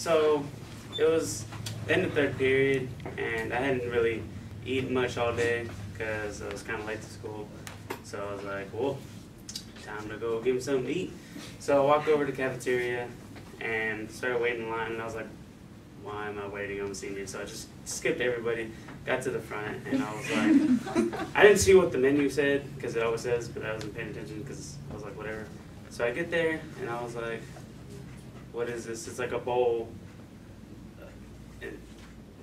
So it was the end of third period, and I hadn't really eaten much all day because I was kind of late to school. So I was like, well, time to go get me something to eat. So I walked over to the cafeteria and started waiting in line, and I was like, why am I waiting on the senior? So I just skipped everybody, got to the front, and I was like, I didn't see what the menu said, because it always says, but I wasn't paying attention because I was like, whatever. So I get there, and I was like, what is this? It's like a bowl. And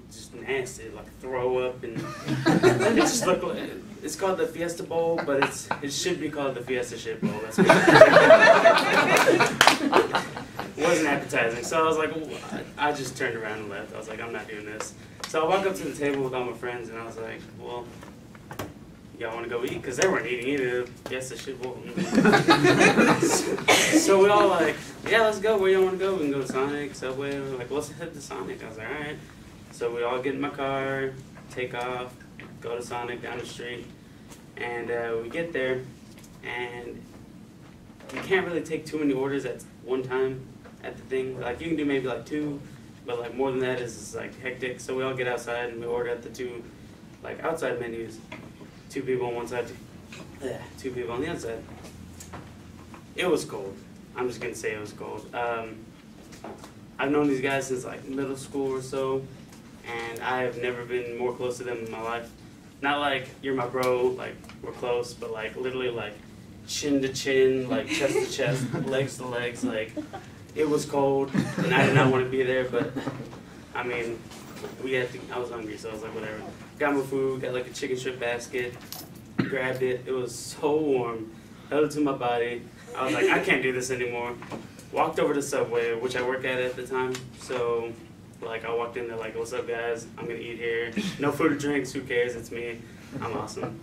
just nasty, like throw up, and it just looked like, it's called the Fiesta Bowl, but it should be called the Fiesta Shit Bowl. That's what it wasn't appetizing. So I was like, I just turned around and left. I was like, I'm not doing this. So I walked up to the table with all my friends, and I was like, well, y'all want to go eat? Because they weren't eating either. Fiesta Shit Bowl. So we all like, yeah, let's go. Where y'all want to go? We can go to Sonic, Subway. We're like, let's head to Sonic. I was like, all right. So we all get in my car, take off, go to Sonic down the street, and we get there, and you can't really take too many orders at one time at the thing. Like, you can do maybe like 2, but like more than that is like hectic. So we all get outside and we order at the 2 like outside menus. 2 people on one side, 2 people on the other side. It was cold. I'm just gonna say it was cold. I've known these guys since like middle school or so, and I have never been more close to them in my life. Not like you're my bro, like we're close, but like literally like chin to chin, like chest to chest, legs to legs. Like, it was cold, and I did not want to be there, but I mean, I was hungry, so I was like, whatever. Got my food, got like a chicken strip basket, grabbed it. It was so warm, held it to my body. I was like, I can't do this anymore. Walked over to Subway, which I work at the time, so like I walked in there like, what's up guys, I'm gonna eat here. No food or drinks, who cares, it's me, I'm awesome.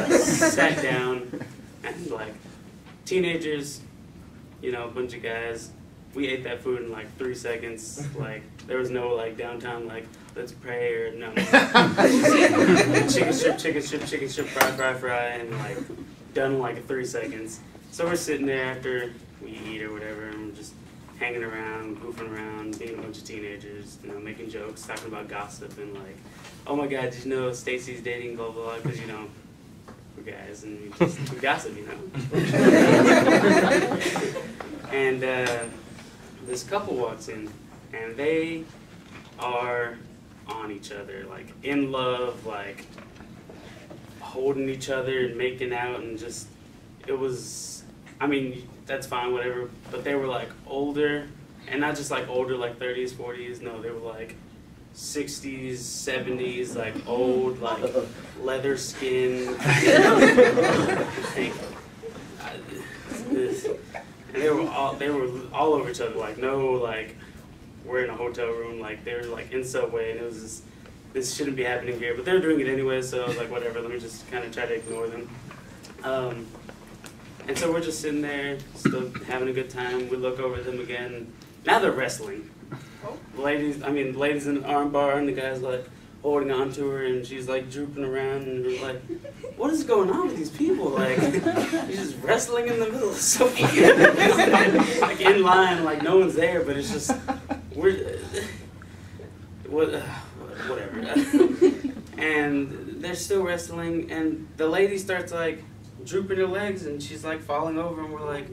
Sat down, and like, teenagers, you know, a bunch of guys, we ate that food in like 3 seconds. Like, there was no like downtime, like, let's pray or no. Chicken strip, fry, and like, done in like 3 seconds. So we're sitting there after we eat or whatever, and we're just hanging around, goofing around, being a bunch of teenagers, you know, making jokes, talking about gossip, and like, oh my God, did you know Stacy's dating blah blah blah? Because you know, we're guys and we gossip, you know. And this couple walks in, and they are on each other, like in love, like holding each other and making out, and just, it was, I mean, that's fine, whatever, but they were like older, and not just like older, like 30s, 40s, no, they were like 60s, 70s, like old, like leather skin, like, and they were all over each other, like, no, like, we're in a hotel room, like, they were like in Subway, and it was just, this shouldn't be happening here, but they were doing it anyway, so I was like, whatever, let me just kind of try to ignore them. And so we're just sitting there, still having a good time. We look over at them again. Now they're wrestling. Ladies in an arm bar, and the guy's like holding on to her, and she's like drooping around, and we're like, what is going on with these people? Like, you're just wrestling in the middle of something. Like in line, like no one's there, but it's just, whatever. And they're still wrestling, and the lady starts like drooping her legs, and she's like falling over, and we're like,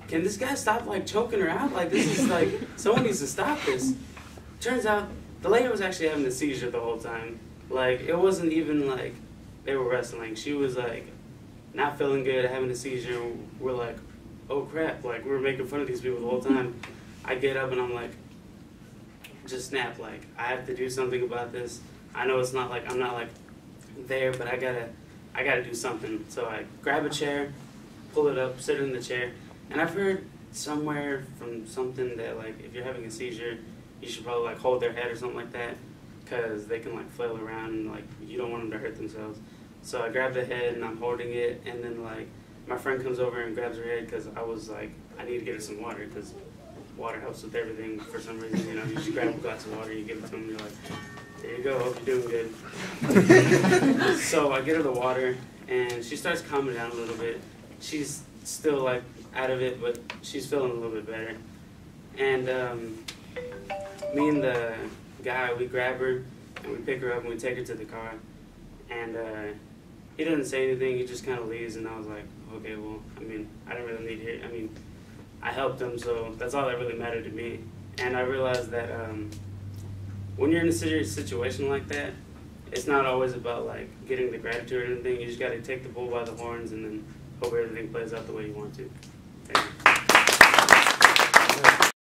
can this guy stop like choking her out? Like, this is like, someone needs to stop this. Turns out the lady was actually having a seizure the whole time. Like, it wasn't even like they were wrestling. She was like not feeling good, having a seizure. We're like, oh crap, like we're making fun of these people the whole time. I get up and I'm like, just snap, like I have to do something about this. I know it's not like, I'm not like there, but I gotta do something. So I grab a chair, pull it up, sit in the chair, and I've heard somewhere from something that like if you're having a seizure, you should probably like hold their head or something like that, because they can like flail around and like you don't want them to hurt themselves. So I grab the head and I'm holding it, and then like my friend comes over and grabs her head, because I was like, I need to get her some water, because water helps with everything for some reason. You know, you just grab a glass of water, you give it to them, and you're like, there you go, hope you're doing good. So I get her the water, and she starts calming down a little bit. She's still like out of it, but she's feeling a little bit better. And me and the guy, we grab her and we pick her up and we take her to the car. And he doesn't say anything. He just kind of leaves. And I was like, okay, well, I mean, I didn't really need it. I mean, I helped him, so that's all that really mattered to me. And I realized that when you're in a serious situation like that, it's not always about like getting the gratitude or anything. You just got to take the bull by the horns and then hope everything plays out the way you want to. Thank you.